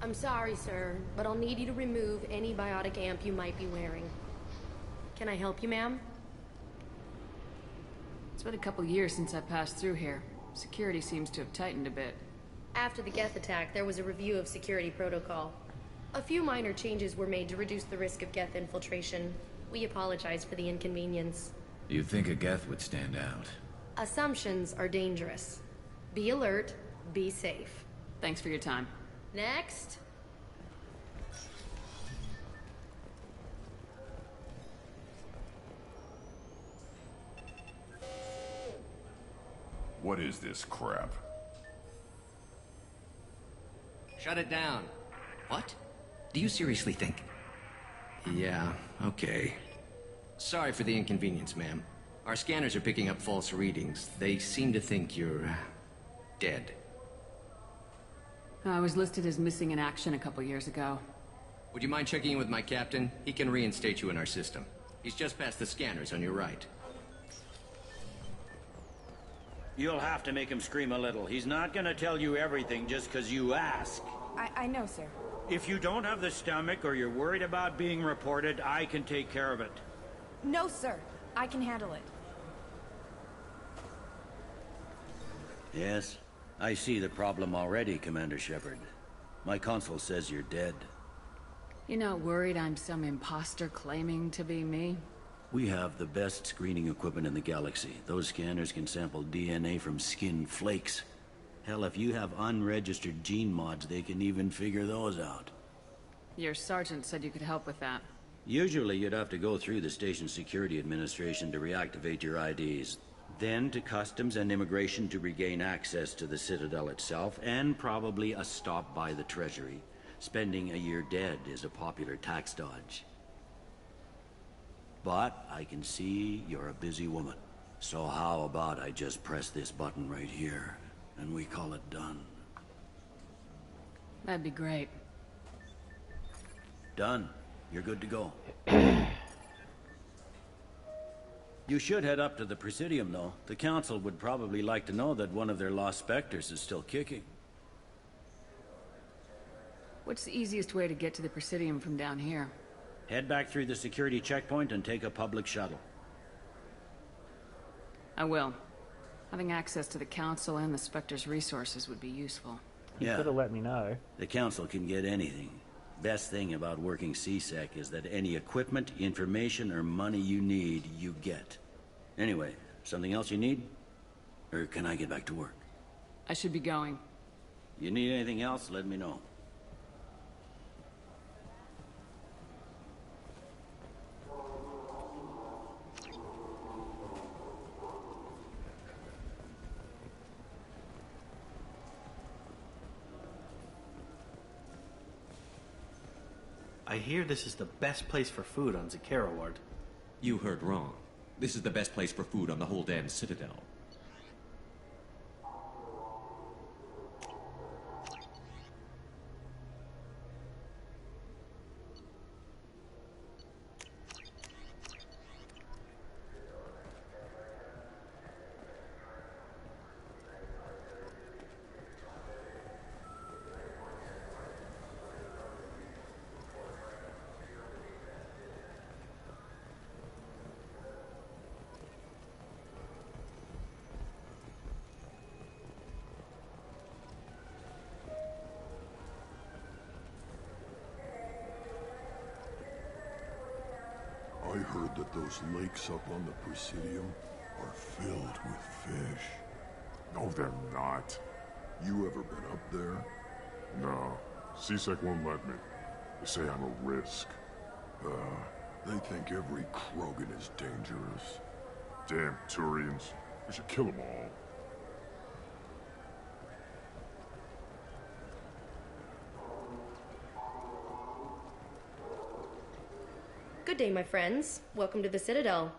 I'm sorry, sir, but I'll need you to remove any biotic amp you might be wearing. Can I help you, ma'am? It's been a couple years since I passed through here. Security seems to have tightened a bit. After the Geth attack, there was a review of security protocol. A few minor changes were made to reduce the risk of Geth infiltration. We apologize for the inconvenience. You'd think a Geth would stand out. Assumptions are dangerous. Be alert, be safe. Thanks for your time. Next. What is this crap? Shut it down. What? Do you seriously think? Yeah, okay. Sorry for the inconvenience, ma'am. Our scanners are picking up false readings. They seem to think you're... dead. I was listed as missing in action a couple years ago. Would you mind checking in with my captain? He can reinstate you in our system. He's just past the scanners on your right. You'll have to make him scream a little. He's not gonna tell you everything just because you ask. I know, sir. If you don't have the stomach or you're worried about being reported, I can take care of it. No, sir. I can handle it. Yes, I see the problem already, Commander Shepard. My console says you're dead. You're not worried I'm some imposter claiming to be me? We have the best screening equipment in the galaxy. Those scanners can sample DNA from skin flakes. Hell, if you have unregistered gene mods, they can even figure those out. Your sergeant said you could help with that. Usually you'd have to go through the Station Security Administration to reactivate your IDs. Then to Customs and Immigration to regain access to the Citadel itself, and probably a stop by the Treasury. Spending a year dead is a popular tax dodge. But I can see you're a busy woman. So how about I just press this button right here, and we call it done? That'd be great. Done. You're good to go. You should head up to the Presidium, though. The Council would probably like to know that one of their lost Spectres is still kicking. What's the easiest way to get to the Presidium from down here? Head back through the security checkpoint and take a public shuttle. I will. Having access to the Council and the Spectre's resources would be useful. You could have let me know. The Council can get anything. Best thing about working C-Sec is that any equipment, information, or money you need, you get. Anyway, something else you need? Or can I get back to work? I should be going. You need anything else, let me know. I hear this is the best place for food on Zakera Ward. You heard wrong. This is the best place for food on the whole damn Citadel. I heard that those lakes up on the Presidium are filled with fish. No, they're not. You ever been up there? No. C-Sec won't let me. They say I'm a risk. They think every Krogan is dangerous. Damn Turians. We should kill them all. Good day, my friends. Welcome to the Citadel.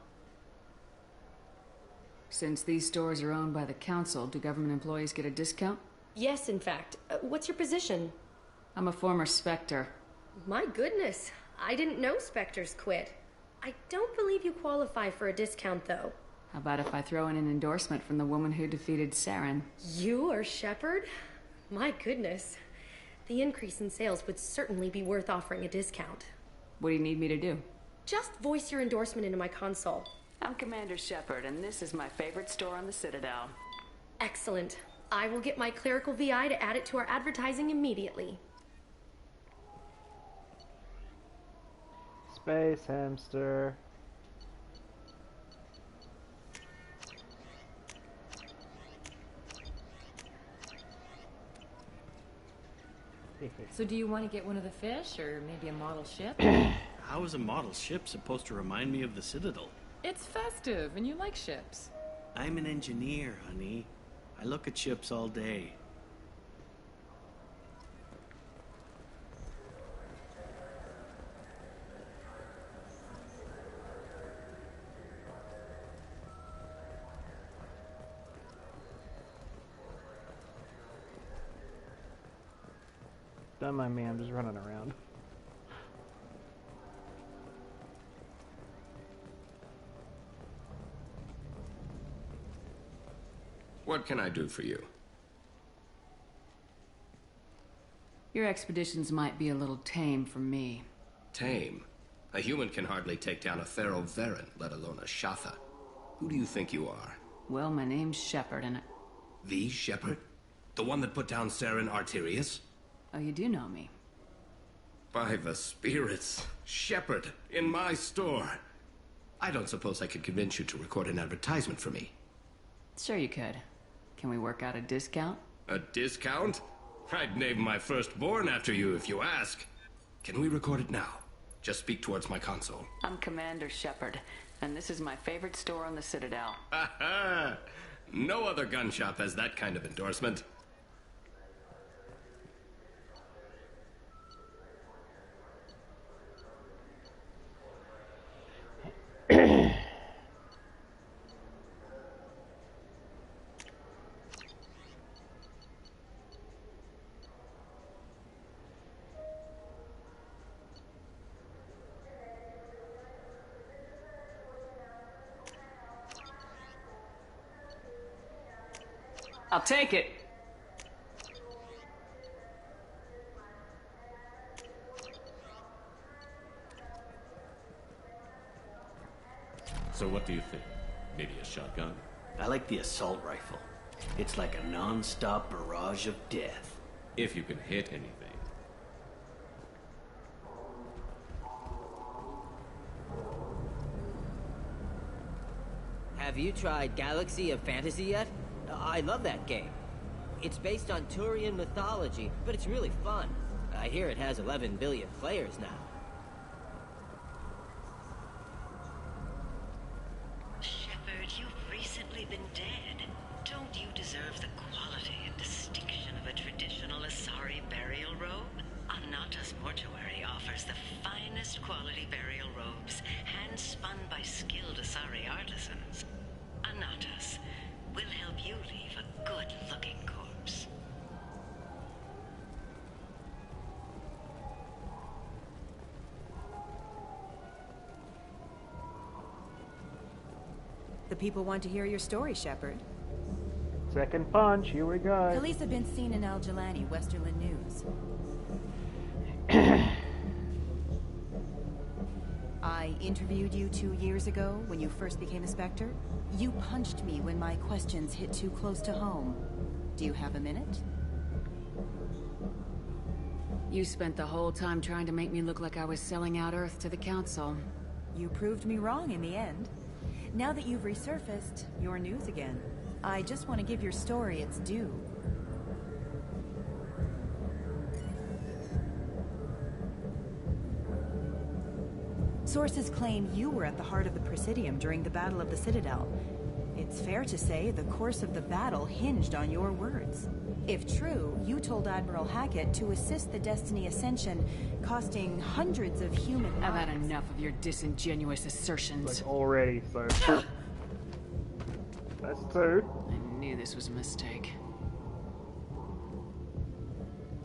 Since these stores are owned by the Council, do government employees get a discount? Yes, in fact. What's your position? I'm a former Spectre. My goodness. I didn't know Spectres quit. I don't believe you qualify for a discount, though. How about if I throw in an endorsement from the woman who defeated Saren? You are Shepard? My goodness. The increase in sales would certainly be worth offering a discount. What do you need me to do? Just voice your endorsement into my console. I'm Commander Shepard, and this is my favorite store on the Citadel. Excellent. I will get my clerical VI to add it to our advertising immediately. Space hamster. So do you want to get one of the fish, or maybe a model ship? How is a model ship supposed to remind me of the Citadel? It's festive, and you like ships. I'm an engineer, honey. I look at ships all day. Don't mind me, I'm just running around. What can I do for you? Your expeditions might be a little tame for me. Tame? A human can hardly take down a Thero Varen, let alone a Shatha. Who do you think you are? Well, my name's Shepard, and The Shepard? The one that put down Saren Arterius? Oh, you do know me. By the spirits, Shepard, in my store. I don't suppose I could convince you to record an advertisement for me. Sure you could. Can we work out a discount? A discount? I'd name my firstborn after you if you ask. Can we record it now? Just speak towards my console. I'm Commander Shepard, and this is my favorite store on the Citadel. Ha ha! No other gun shop has that kind of endorsement. I'll take it. So what do you think? Maybe a shotgun? I like the assault rifle. It's like a non-stop barrage of death. If you can hit anything. Have you tried Galaxy of Fantasy yet? I love that game. It's based on Turian mythology, but it's really fun. I hear it has 11 billion players now. Shepard, you've recently been dead. Don't you deserve the quality and distinction of a traditional Asari burial robe? Anata's Mortuary offers the finest quality burial robes, hand-spun by skilled Asari artisans. Anata's will help you leave a good-looking corpse. The people want to hear your story, Shepard. Second punch, here we go. Khaleesa been seen in Al Jalani, Westerland News. I interviewed you 2 years ago when you first became a Spectre. You punched me when my questions hit too close to home. Do you have a minute? You spent the whole time trying to make me look like I was selling out Earth to the Council. You proved me wrong in the end. Now that you've resurfaced, you're news again. I just want to give your story its due. Sources claim you were at the heart of the Presidium during the Battle of the Citadel. It's fair to say the course of the battle hinged on your words. If true, you told Admiral Hackett to assist the Destiny Ascension, costing hundreds of human lives. I've had enough of your disingenuous assertions. Like already, so. That's two. I knew this was a mistake.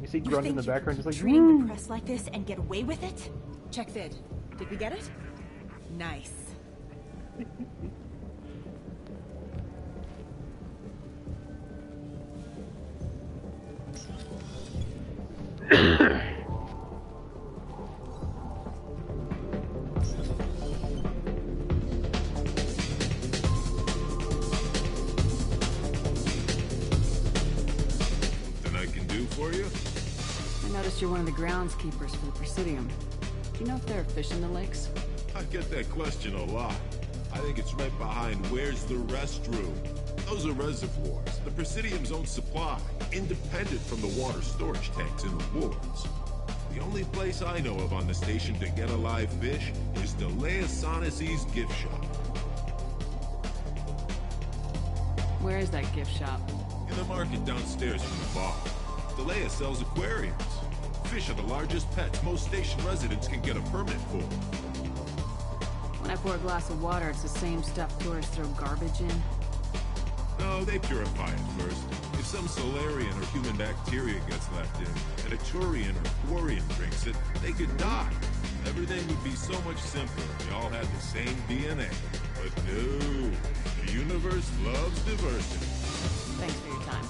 You see Grunt in the background just like, treating the press like this and get away with it? Check vid. Did we get it? Nice. Something I can do for you? I noticed you're one of the groundskeepers for the Presidium. Do you know if there are fish in the lakes? I get that question a lot. I think it's right behind where's the restroom. Those are reservoirs, the Presidium's own supply, independent from the water storage tanks in the woods. The only place I know of on the station to get a live fish is Delea Sonesi's gift shop. Where is that gift shop? In the market downstairs from the bar. Delea sells aquariums. Fish are the largest pets most station residents can get a permit for. When I pour a glass of water, it's the same stuff tourists throw garbage in? No, they purify it first. If some Solarian or human bacteria gets left in, and a Turian or Quarian drinks it, they could die. Everything would be so much simpler if we all had the same DNA. But no, the universe loves diversity. Thanks for your time.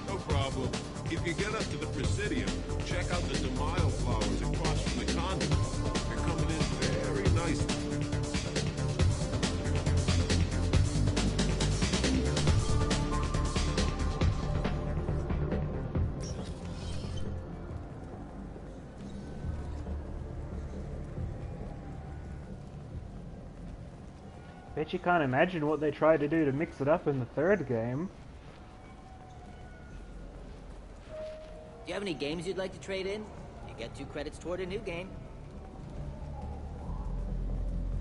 No problem. If you get up to the Presidium, check out the DeMaio flowers across from the convent. They're coming in very nicely. Bet you can't imagine what they tried to do to mix it up in the third game. Do you have any games you'd like to trade in? You get 2 credits toward a new game.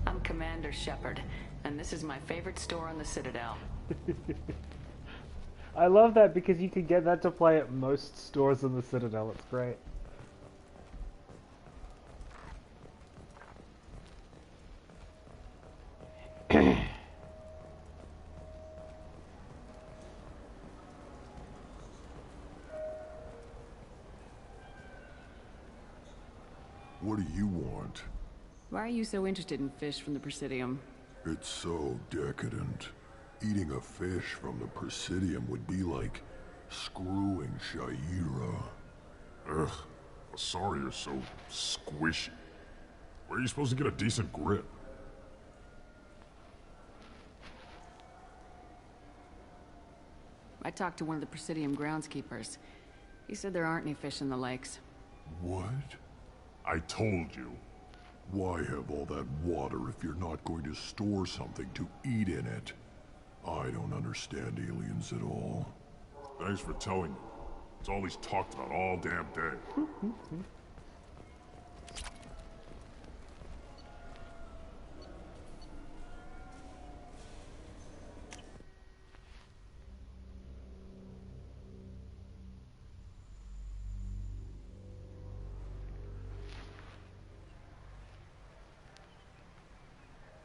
I'm Commander Shepard, and this is my favorite store on the Citadel. I love that because you can get that to play at most stores in the Citadel. It's great. What do you want? Why are you so interested in fish from the Presidium? It's so decadent. Eating a fish from the Presidium would be like screwing Shaira. Ugh, sorry you're so squishy. Where are you supposed to get a decent grip? I talked to one of the Presidium groundskeepers. He said there aren't any fish in the lakes. What? I told you. Why have all that water if you're not going to store something to eat in it? I don't understand aliens at all. Thanks for telling me. It's all he's talked about all damn day.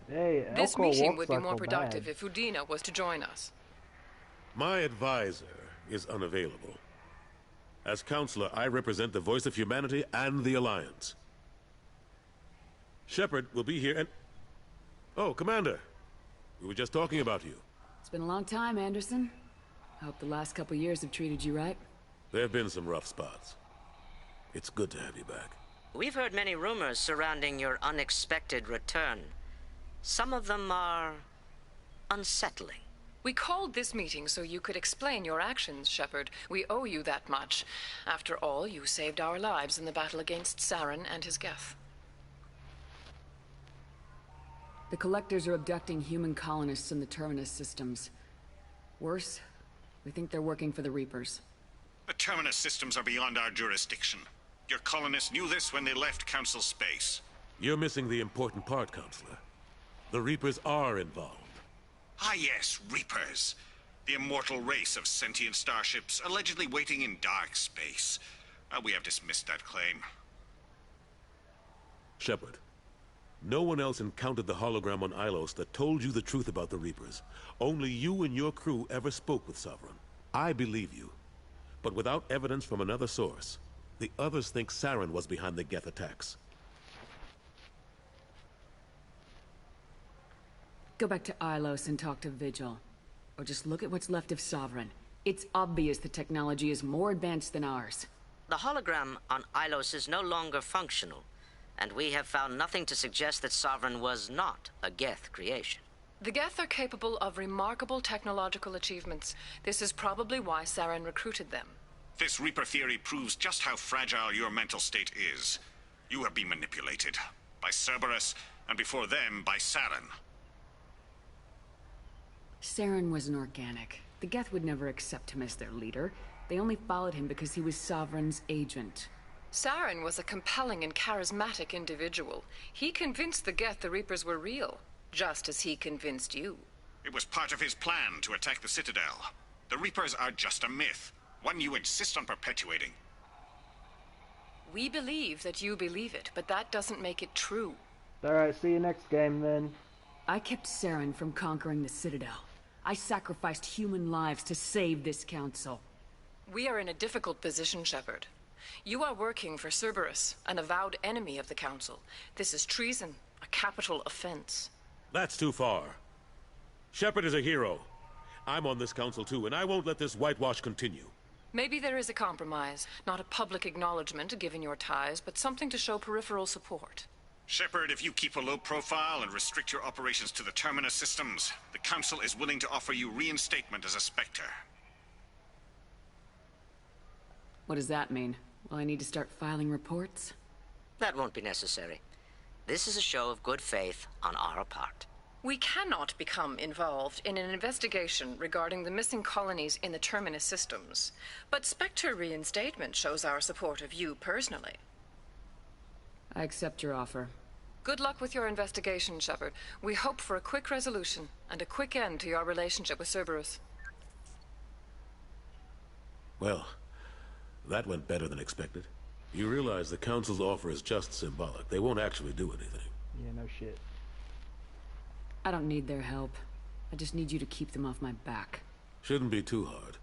Hey, This Elko meeting won't would be more suckle productive bad. if Udina was to join us. My advisor is unavailable. As counselor, I represent the voice of humanity and the Alliance. Shepard will be here and... Oh, Commander. We were just talking about you. It's been a long time, Anderson. I hope the last couple years have treated you right. There have been some rough spots. It's good to have you back. We've heard many rumors surrounding your unexpected return. Some of them are unsettling. We called this meeting so you could explain your actions, Shepard. We owe you that much. After all, you saved our lives in the battle against Saren and his Geth. The Collectors are abducting human colonists in the Terminus systems. Worse, we think they're working for the Reapers. The Terminus systems are beyond our jurisdiction. Your colonists knew this when they left Council space. You're missing the important part, Counselor. The Reapers are involved. Ah yes, Reapers. The immortal race of sentient starships allegedly waiting in dark space. We have dismissed that claim. Shepard, no one else encountered the hologram on Ilos that told you the truth about the Reapers. Only you and your crew ever spoke with Sovereign. I believe you. But without evidence from another source, the others think Saren was behind the Geth attacks. Go back to Ilos and talk to Vigil. Or just look at what's left of Sovereign. It's obvious the technology is more advanced than ours. The hologram on Ilos is no longer functional, and we have found nothing to suggest that Sovereign was not a Geth creation. The Geth are capable of remarkable technological achievements. This is probably why Saren recruited them. This Reaper theory proves just how fragile your mental state is. You have been manipulated. By Cerberus, and before them, by Saren. Saren was an organic. The Geth would never accept him as their leader. They only followed him because he was Sovereign's agent. Saren was a compelling and charismatic individual. He convinced the Geth the Reapers were real, just as he convinced you. It was part of his plan to attack the Citadel. The Reapers are just a myth, one you insist on perpetuating. We believe that you believe it, but that doesn't make it true. Alright, see you next game then. I kept Saren from conquering the Citadel. I sacrificed human lives to save this council. We are in a difficult position, Shepard. You are working for Cerberus, an avowed enemy of the Council. This is treason, a capital offense. That's too far. Shepard is a hero. I'm on this council too, and I won't let this whitewash continue. Maybe there is a compromise. Not a public acknowledgement given your ties, but something to show peripheral support. Shepard, if you keep a low profile and restrict your operations to the Terminus systems, the Council is willing to offer you reinstatement as a Spectre. What does that mean? Will I need to start filing reports? That won't be necessary. This is a show of good faith on our part. We cannot become involved in an investigation regarding the missing colonies in the Terminus systems, but Spectre reinstatement shows our support of you personally. I accept your offer. Good luck with your investigation, Shepard. We hope for a quick resolution and a quick end to your relationship with Cerberus. Well, that went better than expected. You realize the Council's offer is just symbolic. They won't actually do anything. Yeah, no shit. I don't need their help. I just need you to keep them off my back. Shouldn't be too hard.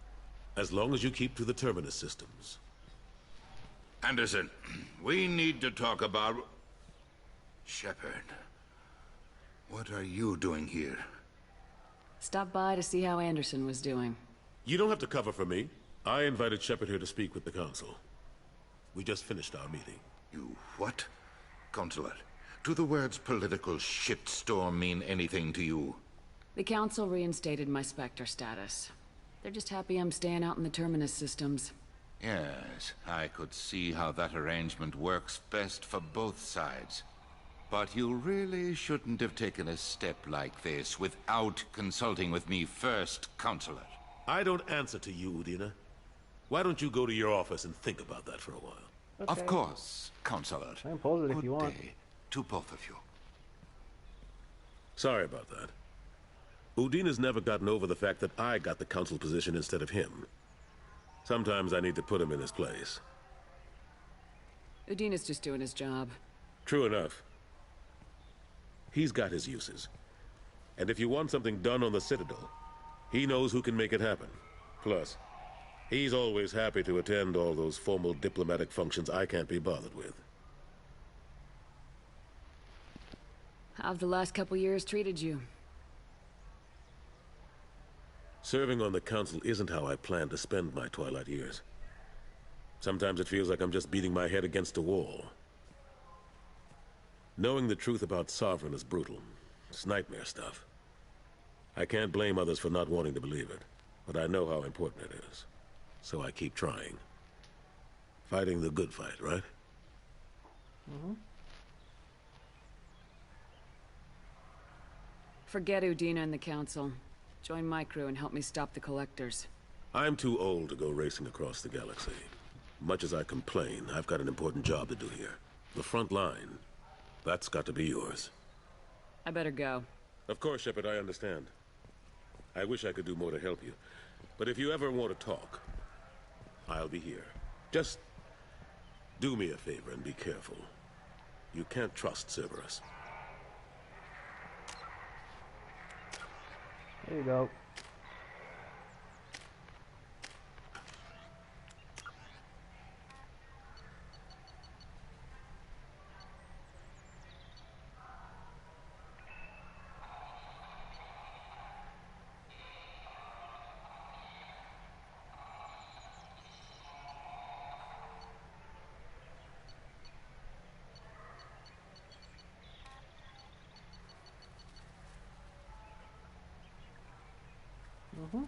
As long as you keep to the Terminus systems. Anderson, we need to talk about... Shepard. What are you doing here? Stop by to see how Anderson was doing. You don't have to cover for me. I invited Shepard here to speak with the Council. We just finished our meeting. You what? Consular, do the words political shitstorm mean anything to you? The Council reinstated my Spectre status. They're just happy I'm staying out in the Terminus systems. Yes, I could see how that arrangement works best for both sides. But you really shouldn't have taken a step like this without consulting with me first, Consular. I don't answer to you, Udina. Why don't you go to your office and think about that for a while? Okay. Of course, Consular. I can pause it if you want. Good day to both of you. Sorry about that. Udina's never gotten over the fact that I got the Council position instead of him. Sometimes I need to put him in his place. Udina's just doing his job. True enough. He's got his uses. And if you want something done on the Citadel, he knows who can make it happen. Plus, he's always happy to attend all those formal diplomatic functions I can't be bothered with. How've the last couple years treated you? Serving on the Council isn't how I plan to spend my twilight years. Sometimes it feels like I'm just beating my head against a wall. Knowing the truth about Sovereign is brutal. It's nightmare stuff. I can't blame others for not wanting to believe it, but I know how important it is. So I keep trying. Fighting the good fight, right? Mm-hmm. Forget Udina and the Council. Join my crew and help me stop the Collectors. I'm too old to go racing across the galaxy. Much as I complain, I've got an important job to do here. The front line. That's got to be yours. I better go. Of course, Shepard, I understand. I wish I could do more to help you. But if you ever want to talk, I'll be here. Just do me a favor and be careful. You can't trust Cerberus. There you go. Mm-hmm.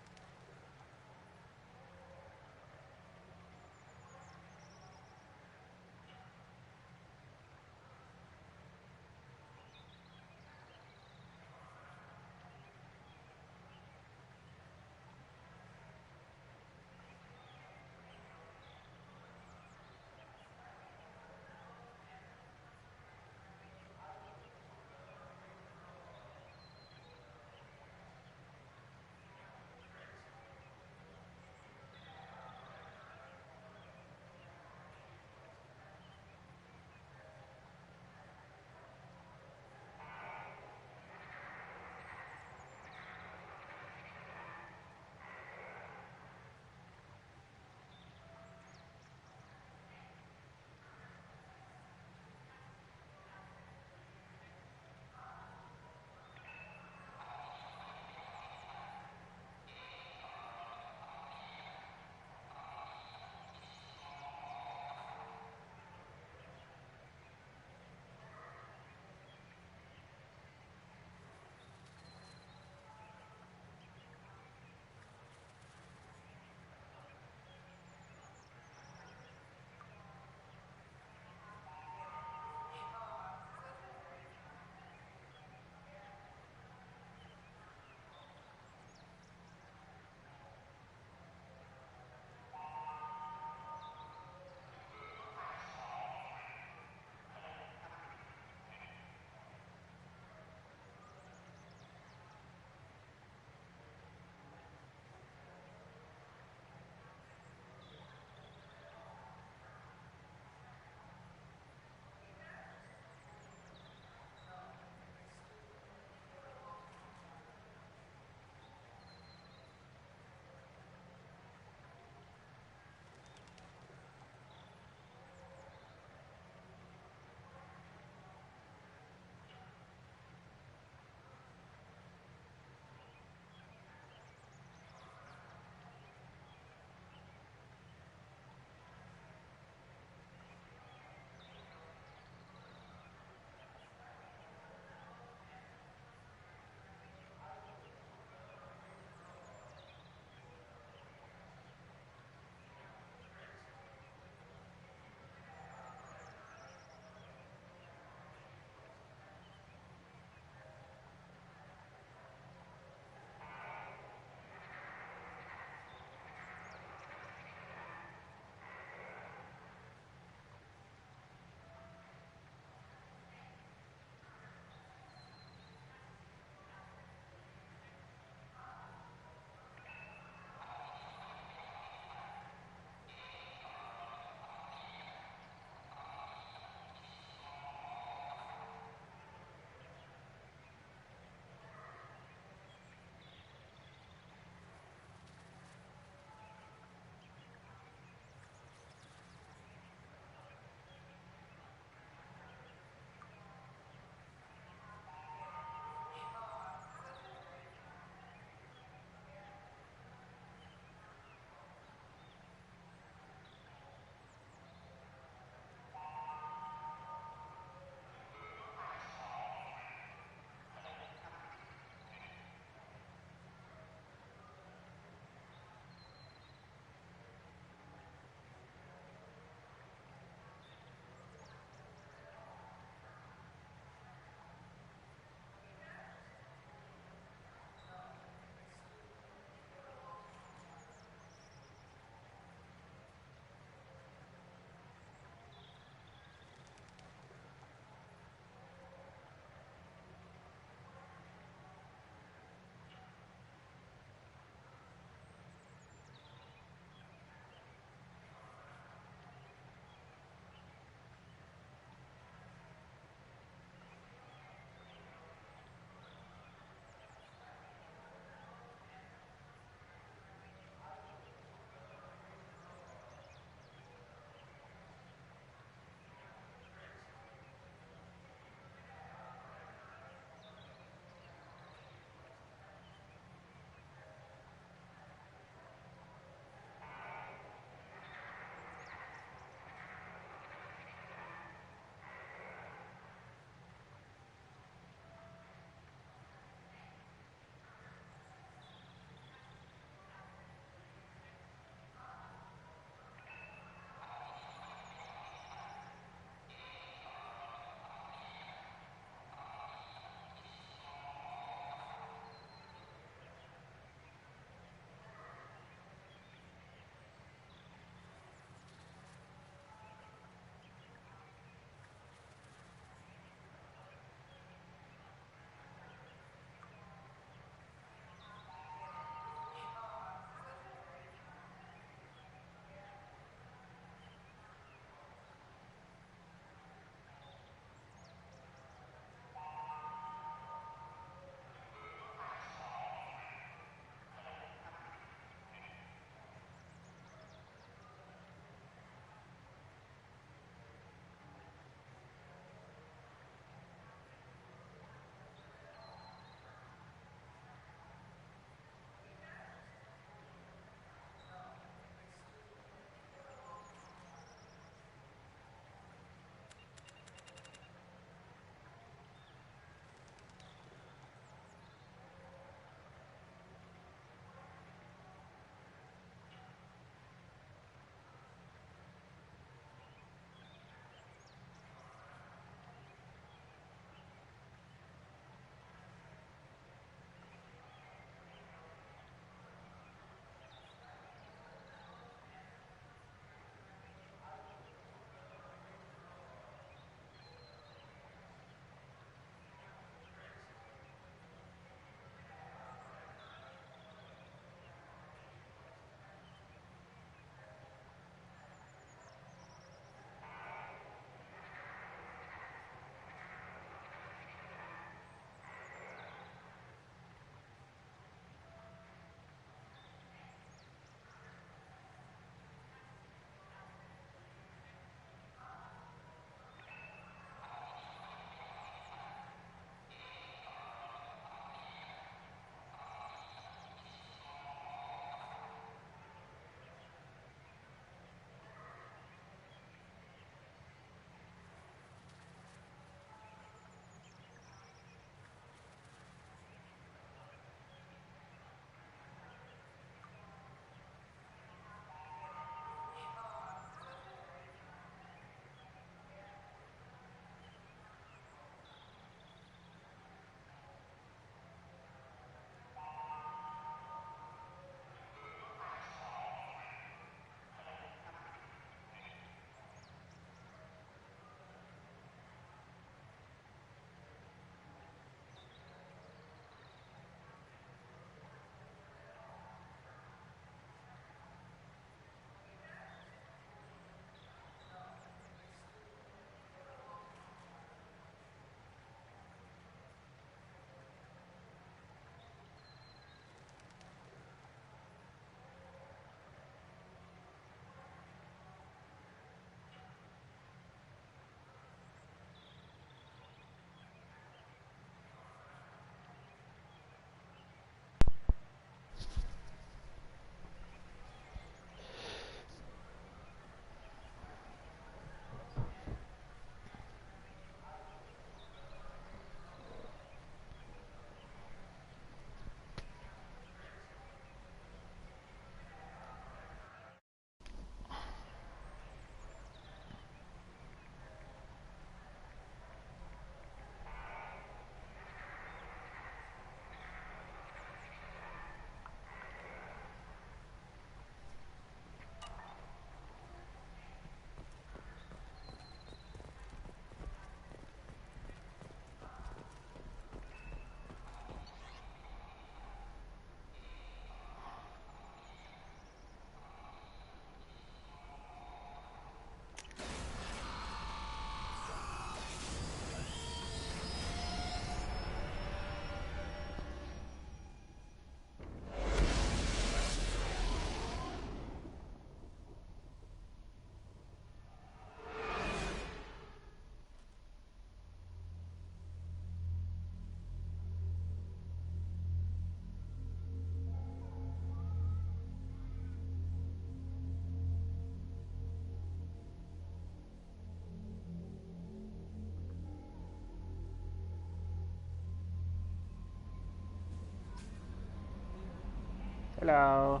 Hello.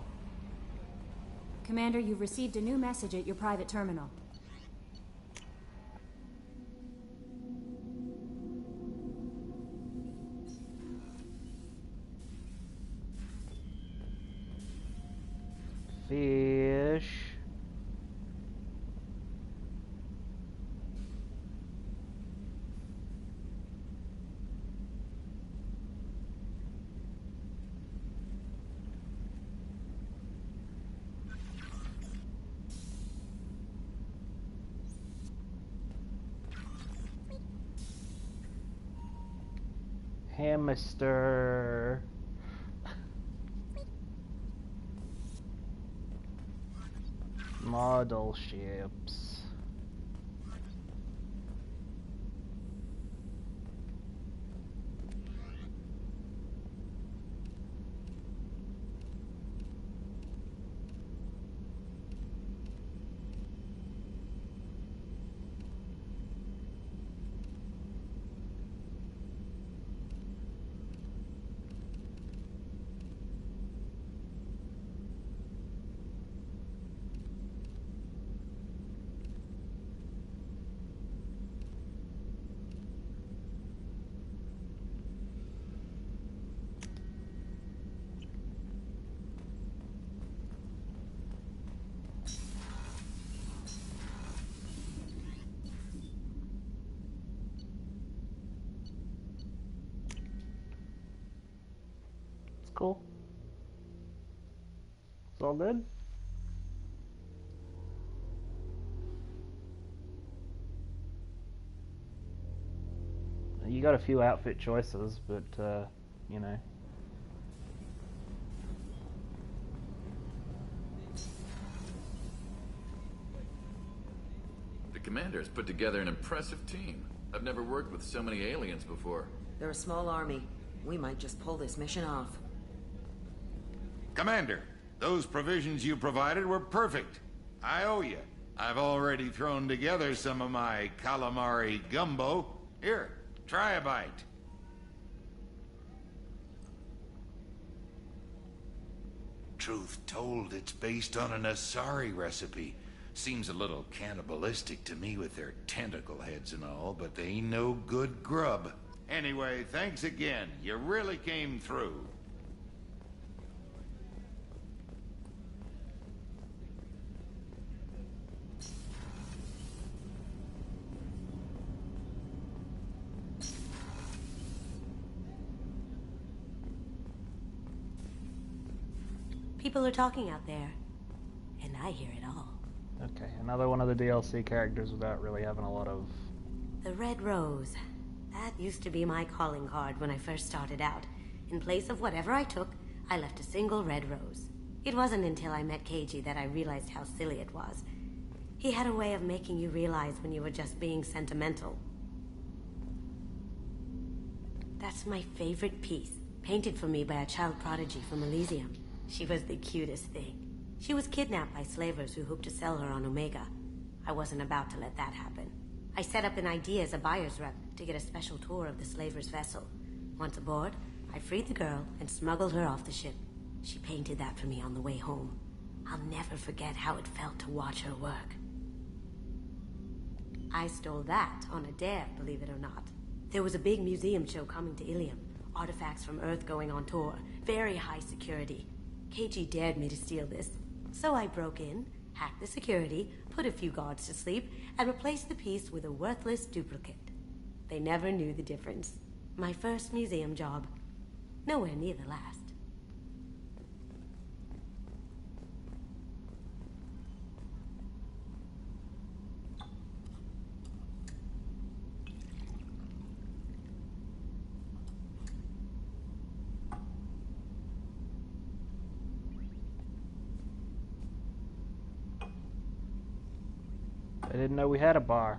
Commander, you've received a new message at your private terminal. Fish. Hamster. Model ships. Cool. It's all good. You got a few outfit choices, but you know. The commander has put together an impressive team. I've never worked with so many aliens before. They're a small army. We might just pull this mission off. Commander, those provisions you provided were perfect. I owe you. I've already thrown together some of my calamari gumbo. Here, try a bite. Truth told, it's based on an Asari recipe. Seems a little cannibalistic to me with their tentacle heads and all, but they ain't no good grub. Anyway, thanks again. You really came through. People are talking out there, and I hear it all. Okay, another one of the DLC characters without really having a lot of... The Red Rose. That used to be my calling card when I first started out. In place of whatever I took, I left a single red rose. It wasn't until I met Keiji that I realized how silly it was. He had a way of making you realize when you were just being sentimental. That's my favorite piece, painted for me by a child prodigy from Elysium. She was the cutest thing. She was kidnapped by slavers who hoped to sell her on Omega. I wasn't about to let that happen. I set up an ID as a buyer's rep to get a special tour of the slaver's vessel. Once aboard, I freed the girl and smuggled her off the ship. She painted that for me on the way home. I'll never forget how it felt to watch her work. I stole that on a dare, believe it or not. There was a big museum show coming to Ilium. Artifacts from Earth going on tour. Very high security. Keiji dared me to steal this. So I broke in, hacked the security, put a few guards to sleep, and replaced the piece with a worthless duplicate. They never knew the difference. My first museum job. Nowhere near the last. I didn't know we had a bar.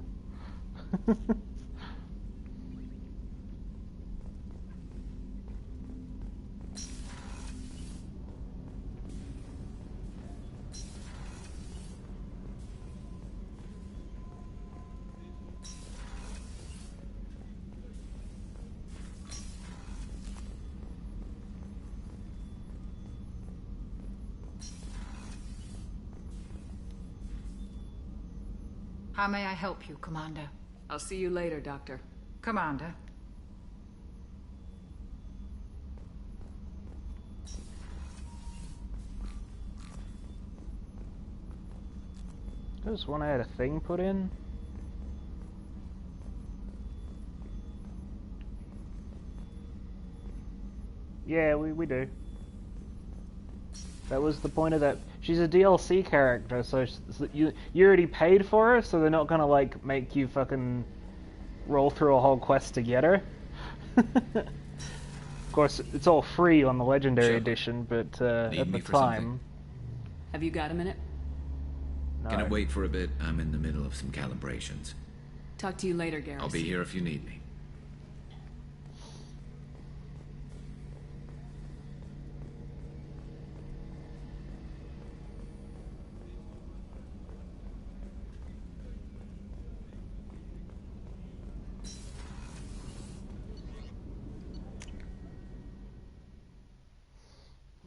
How may I help you, Commander? I'll see you later, Doctor. Commander. I just want to add a thing put in. Yeah, we do. That was the point of that. She's a DLC character, so you already paid for her, so they're not gonna like make you fucking roll through a whole quest to get her. Of course, it's all free on the Legendary Edition, but at the time. Have you got a minute? No. Can I wait for a bit? I'm in the middle of some calibrations. Talk to you later, Garrus. I'll be here if you need me.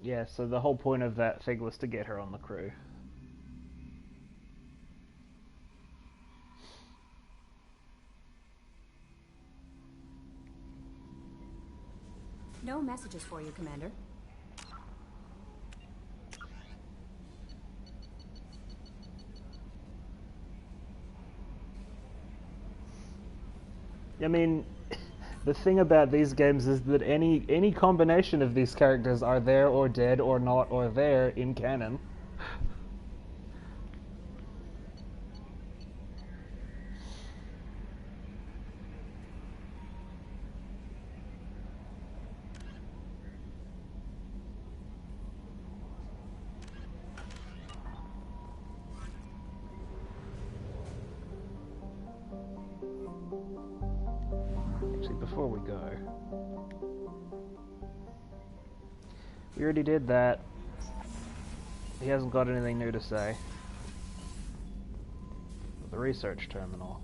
Yeah, so the whole point of that thing was to get her on the crew. No messages for you, Commander. I mean, the thing about these games is that any combination of these characters are there or dead or not or there in canon. Before we go, we already did that. He hasn't got anything new to say. The research terminal.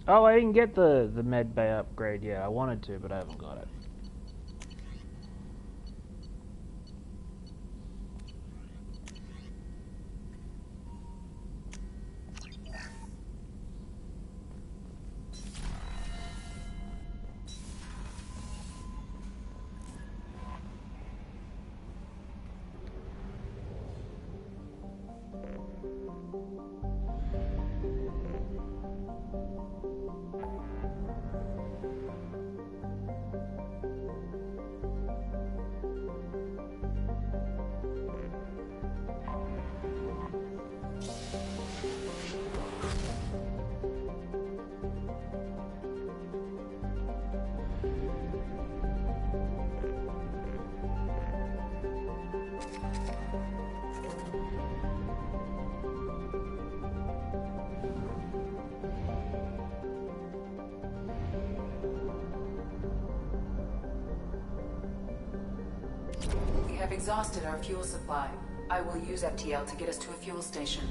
Oh, I didn't get the med bay upgrade yet. I wanted to, but I haven't got it. We have exhausted our fuel supply. I will use FTL to get us to a fuel station.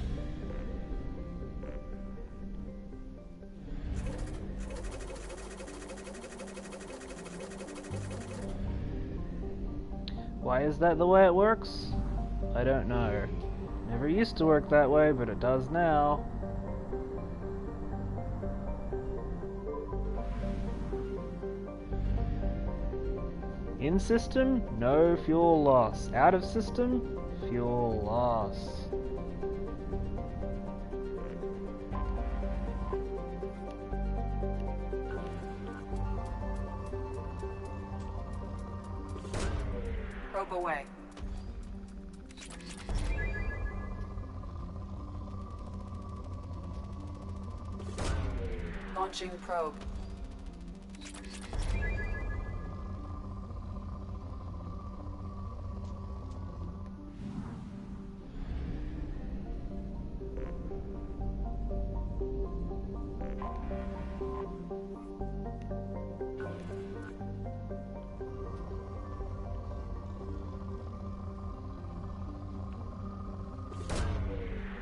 Why is that the way it works? I don't know. Never used to work that way, but it does now. In system, no fuel loss. Out of system, fuel loss. Probe away. Launching probe.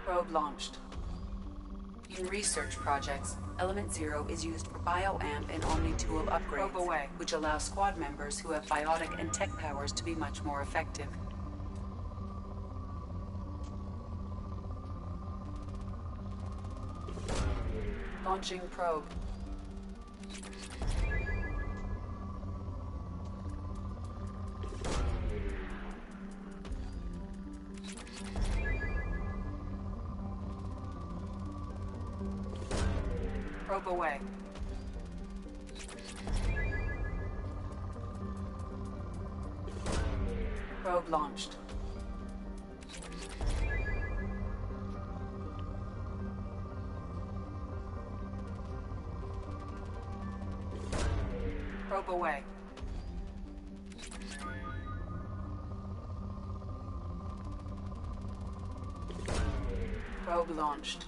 Probe launched. In research projects, Element Zero is used for bioamp and omni-tool upgrades, which allow squad members who have biotic and tech powers to be much more effective. Launching probe. Probe away. Probe launched. Probe away. Probe launched.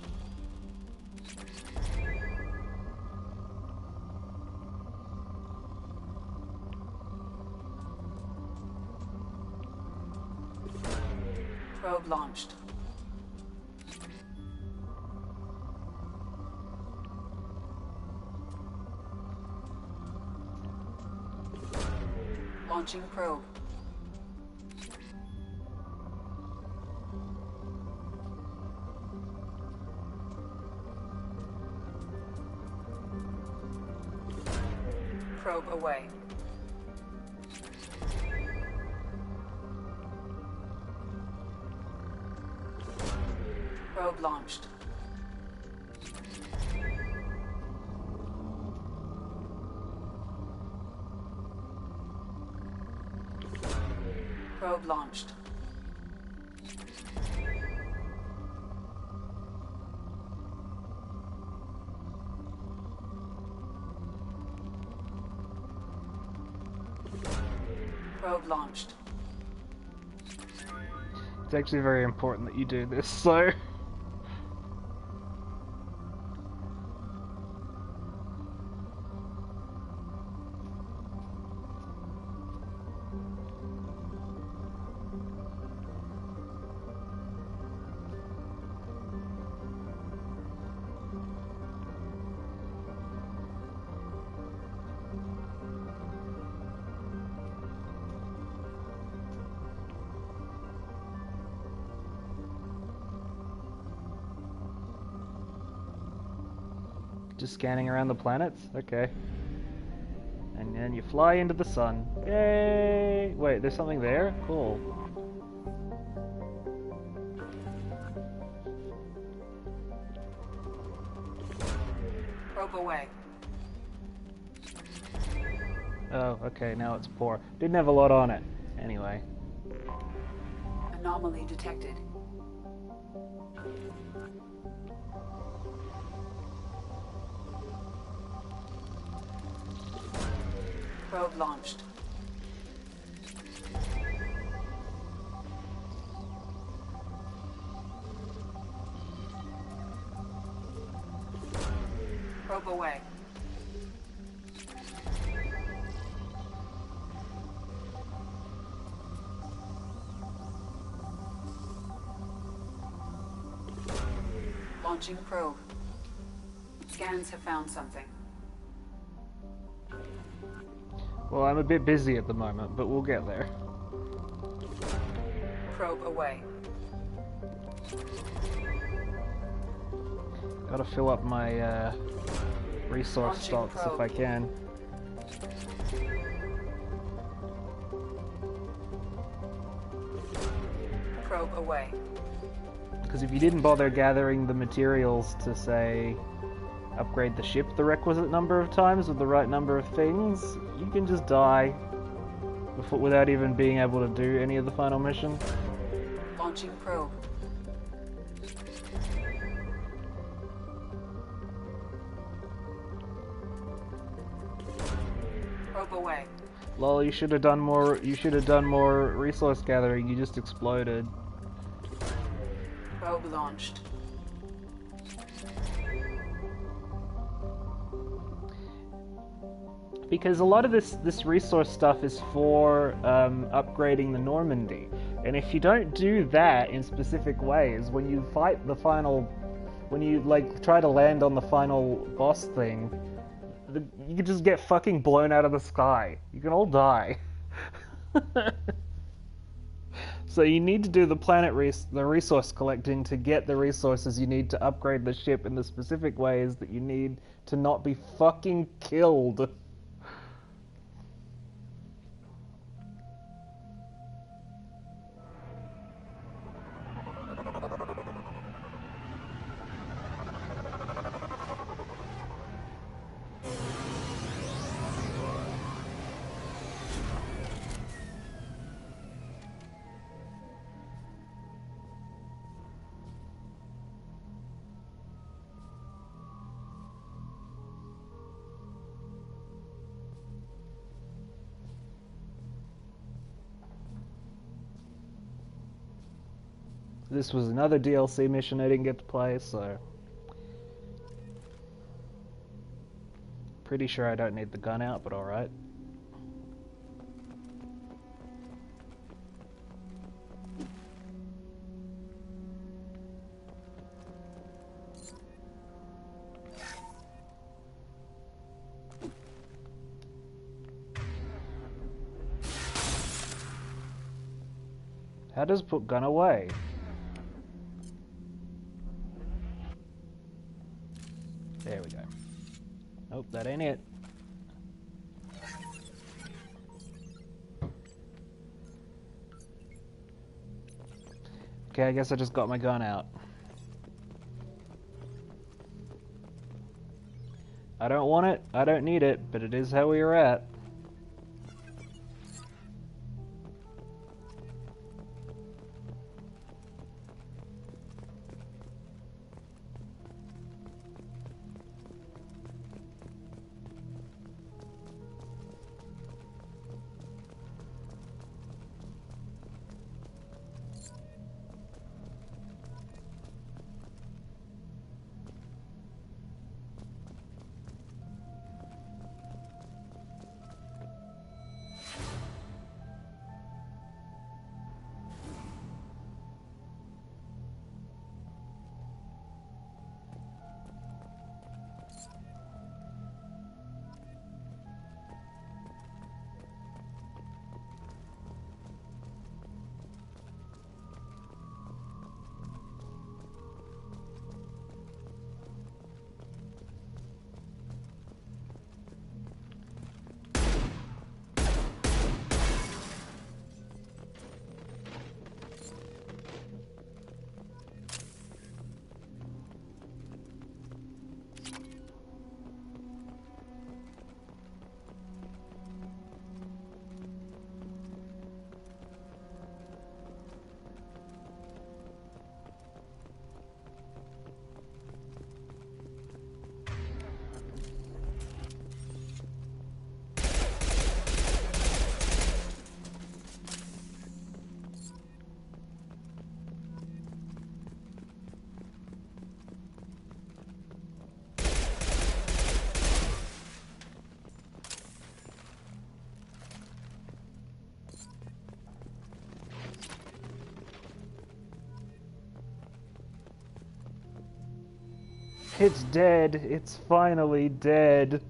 Probe launched. Launching probe. Probe away. Probe launched. Probe launched. Probe launched. It's actually very important that you do this, so... Just scanning around the planets? Okay. And then you fly into the sun. Yay! Wait, there's something there? Cool. Probe away. Oh, okay, now it's poor. Didn't have a lot on it. Anyway. Anomaly detected. Probe launched. Probe away. Launching probe. Scans have found something. Well, I'm a bit busy at the moment, but we'll get there. Probe away. Gotta fill up my resource stocks if I can. Probe away. Because if you didn't bother gathering the materials to, say, upgrade the ship the requisite number of times with the right number of things, you can just die without even being able to do any of the final mission. Launching probe. Probe away. Lol, you should have done more. You should have done more resource gathering. You just exploded. Probe launched. Because a lot of this resource stuff is for upgrading the Normandy, and if you don't do that in specific ways, when you fight the final when you like try to land on the final boss thing, you could just get fucking blown out of the sky. You can all die. So you need to do the the resource collecting to get the resources you need to upgrade the ship in the specific ways that you need to not be fucking killed. This was another DLC mission I didn't get to play, so... Pretty sure I don't need the gun out, but alright. How does put gun away? There we go. Nope, that ain't it. Okay, I guess I just got my gun out. I don't want it, I don't need it, but it is how we are at. It's dead. It's finally dead.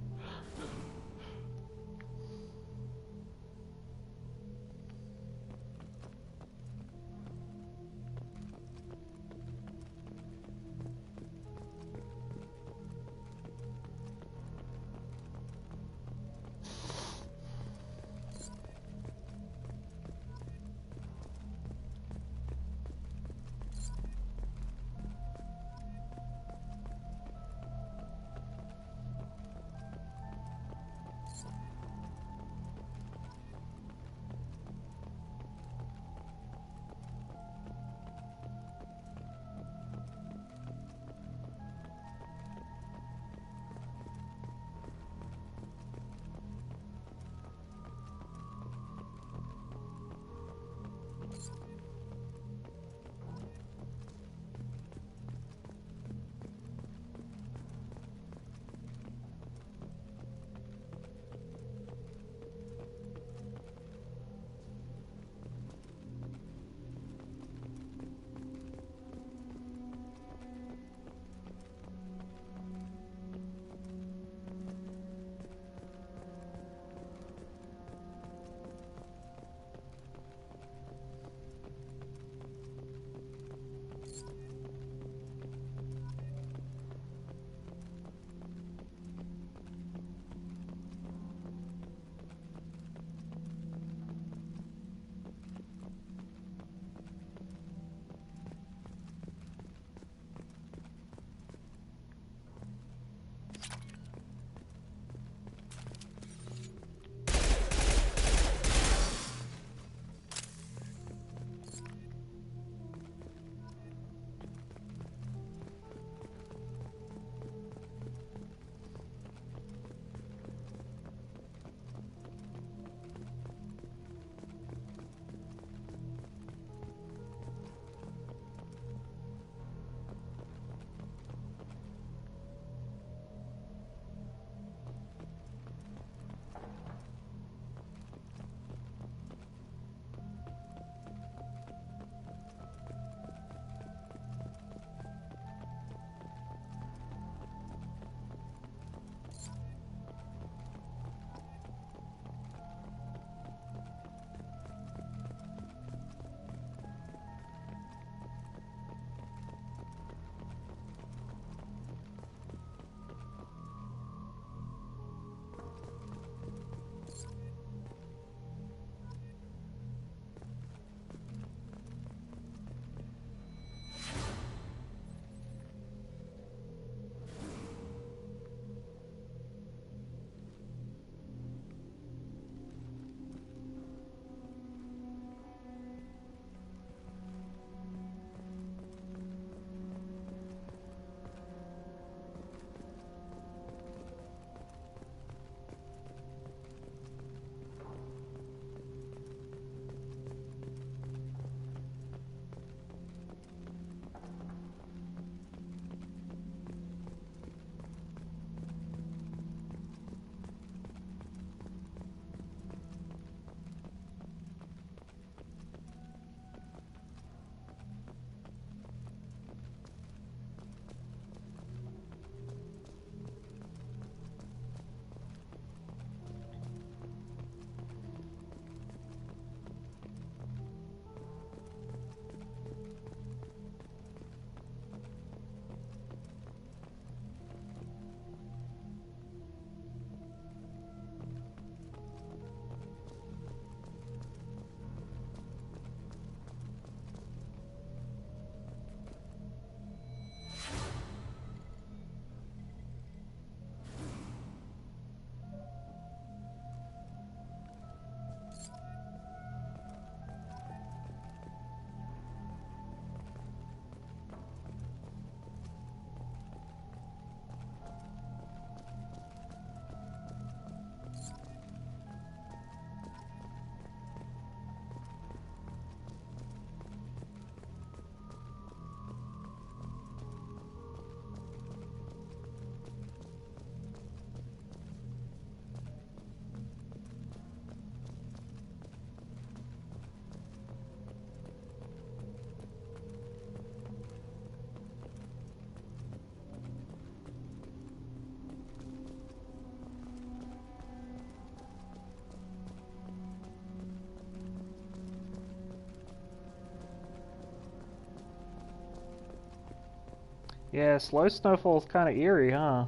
Yeah, slow snowfall's kind of eerie, huh?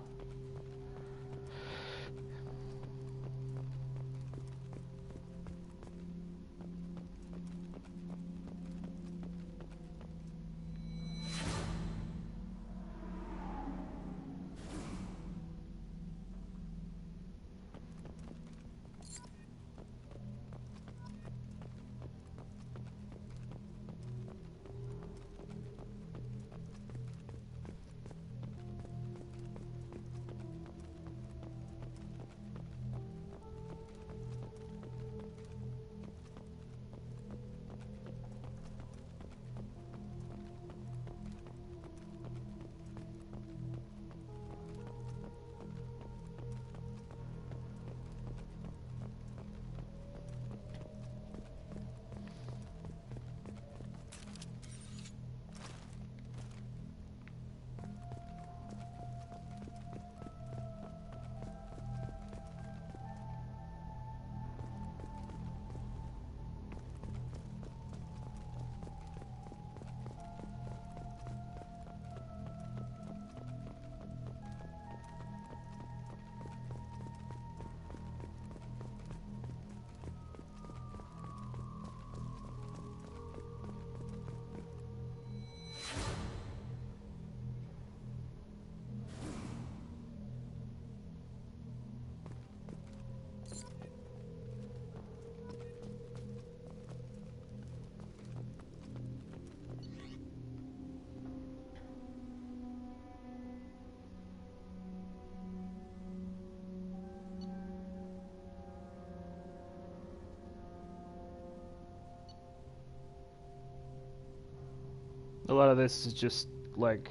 A lot of this is just like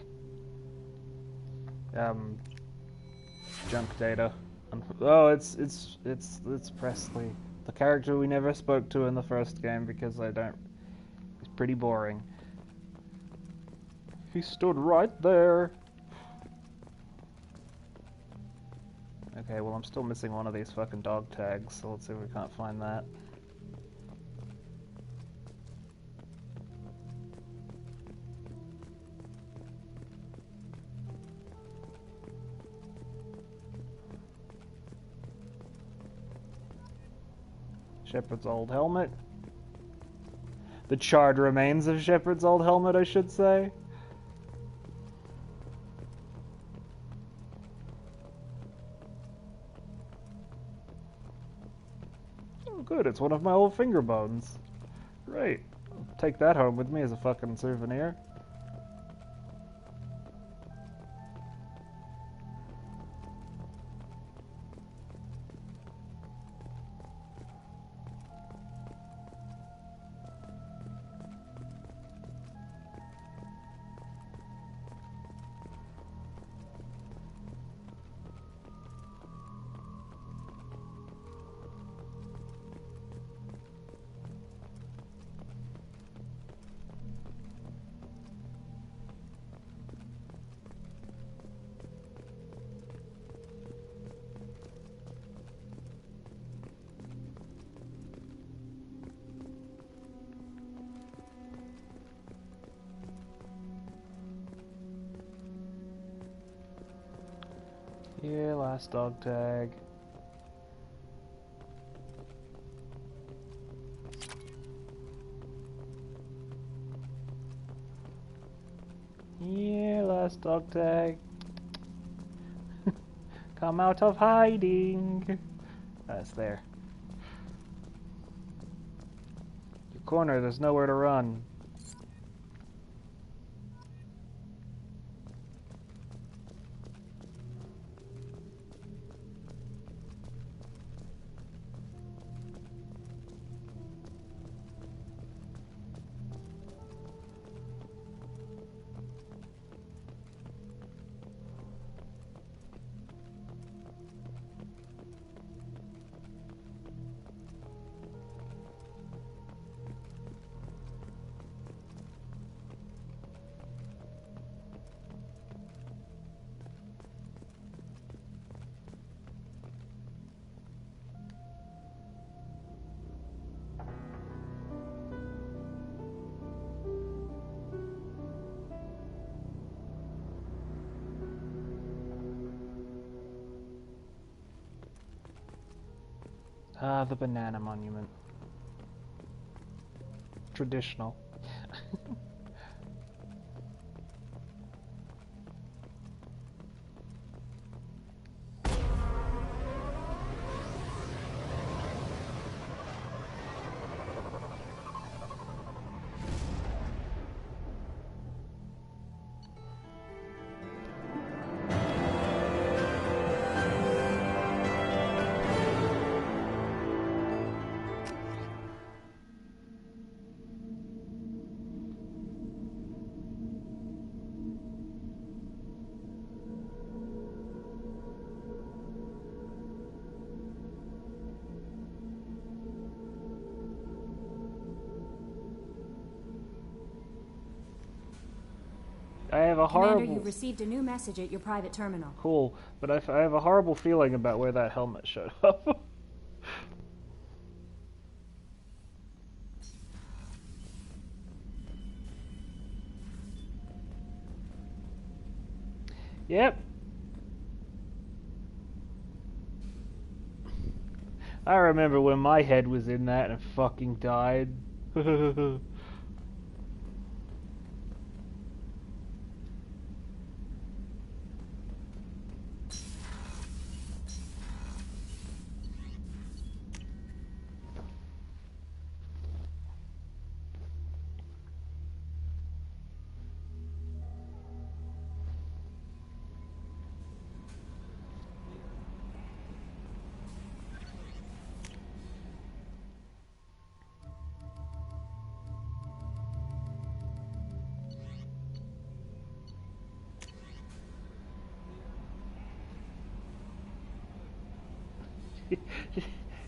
junk data. Oh, it's Presley, the character we never spoke to in the first game because he's pretty boring. He stood right there. Okay, well I'm still missing one of these fucking dog tags, so let's see if we can't find that. Shepard's old helmet. The charred remains of Shepard's old helmet, I should say. Oh good, it's one of my old finger bones. Great. I'll take that home with me as a fucking souvenir. Yeah, last dog tag. Yeah, last dog tag. Come out of hiding. That's there. Your corner, there's nowhere to run. Ah, the banana monument. Traditional. I have a horrible... Commander, you've received a new message at your private terminal. Cool, but I have a horrible feeling about where that helmet showed up. Yep. I remember when my head was in that and fucking died.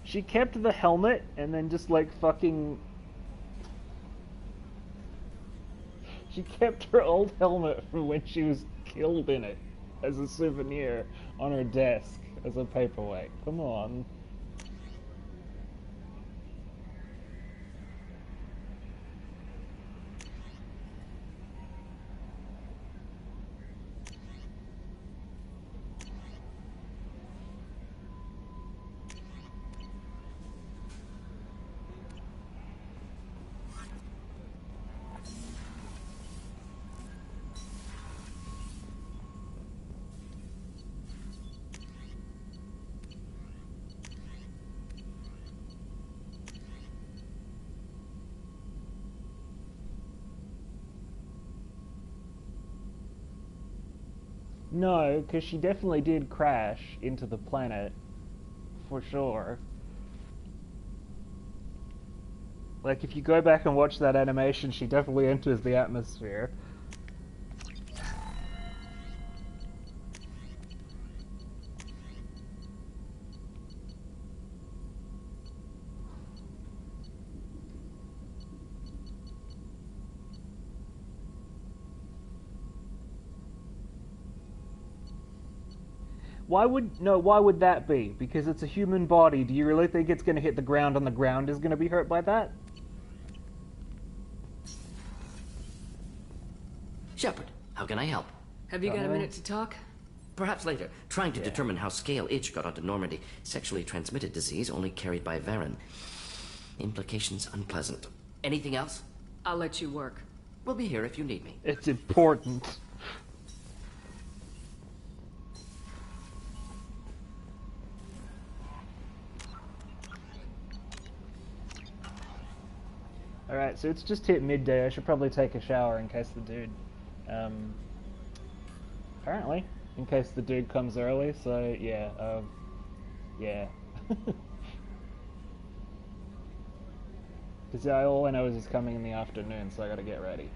She kept the helmet and then just like fucking... She kept her old helmet from when she was killed in it as a souvenir on her desk as a paperweight. Come on. No, because she definitely did crash into the planet, for sure. Like, if you go back and watch that animation, she definitely enters the atmosphere. Why would that be? Because it's a human body. Do you really think it's going to hit the ground and the ground is going to be hurt by that? Shepard, how can I help? Have you got a minute to talk? Perhaps later. Trying to determine how Scale Itch got onto Normandy. Sexually transmitted disease only carried by Varen. Implications unpleasant. Anything else? I'll let you work. We'll be here if you need me. It's important. Alright, so it's just hit midday. I should probably take a shower in case the dude... apparently. In case the dude comes early, so yeah, yeah. Because all I know is he's coming in the afternoon, so I gotta get ready.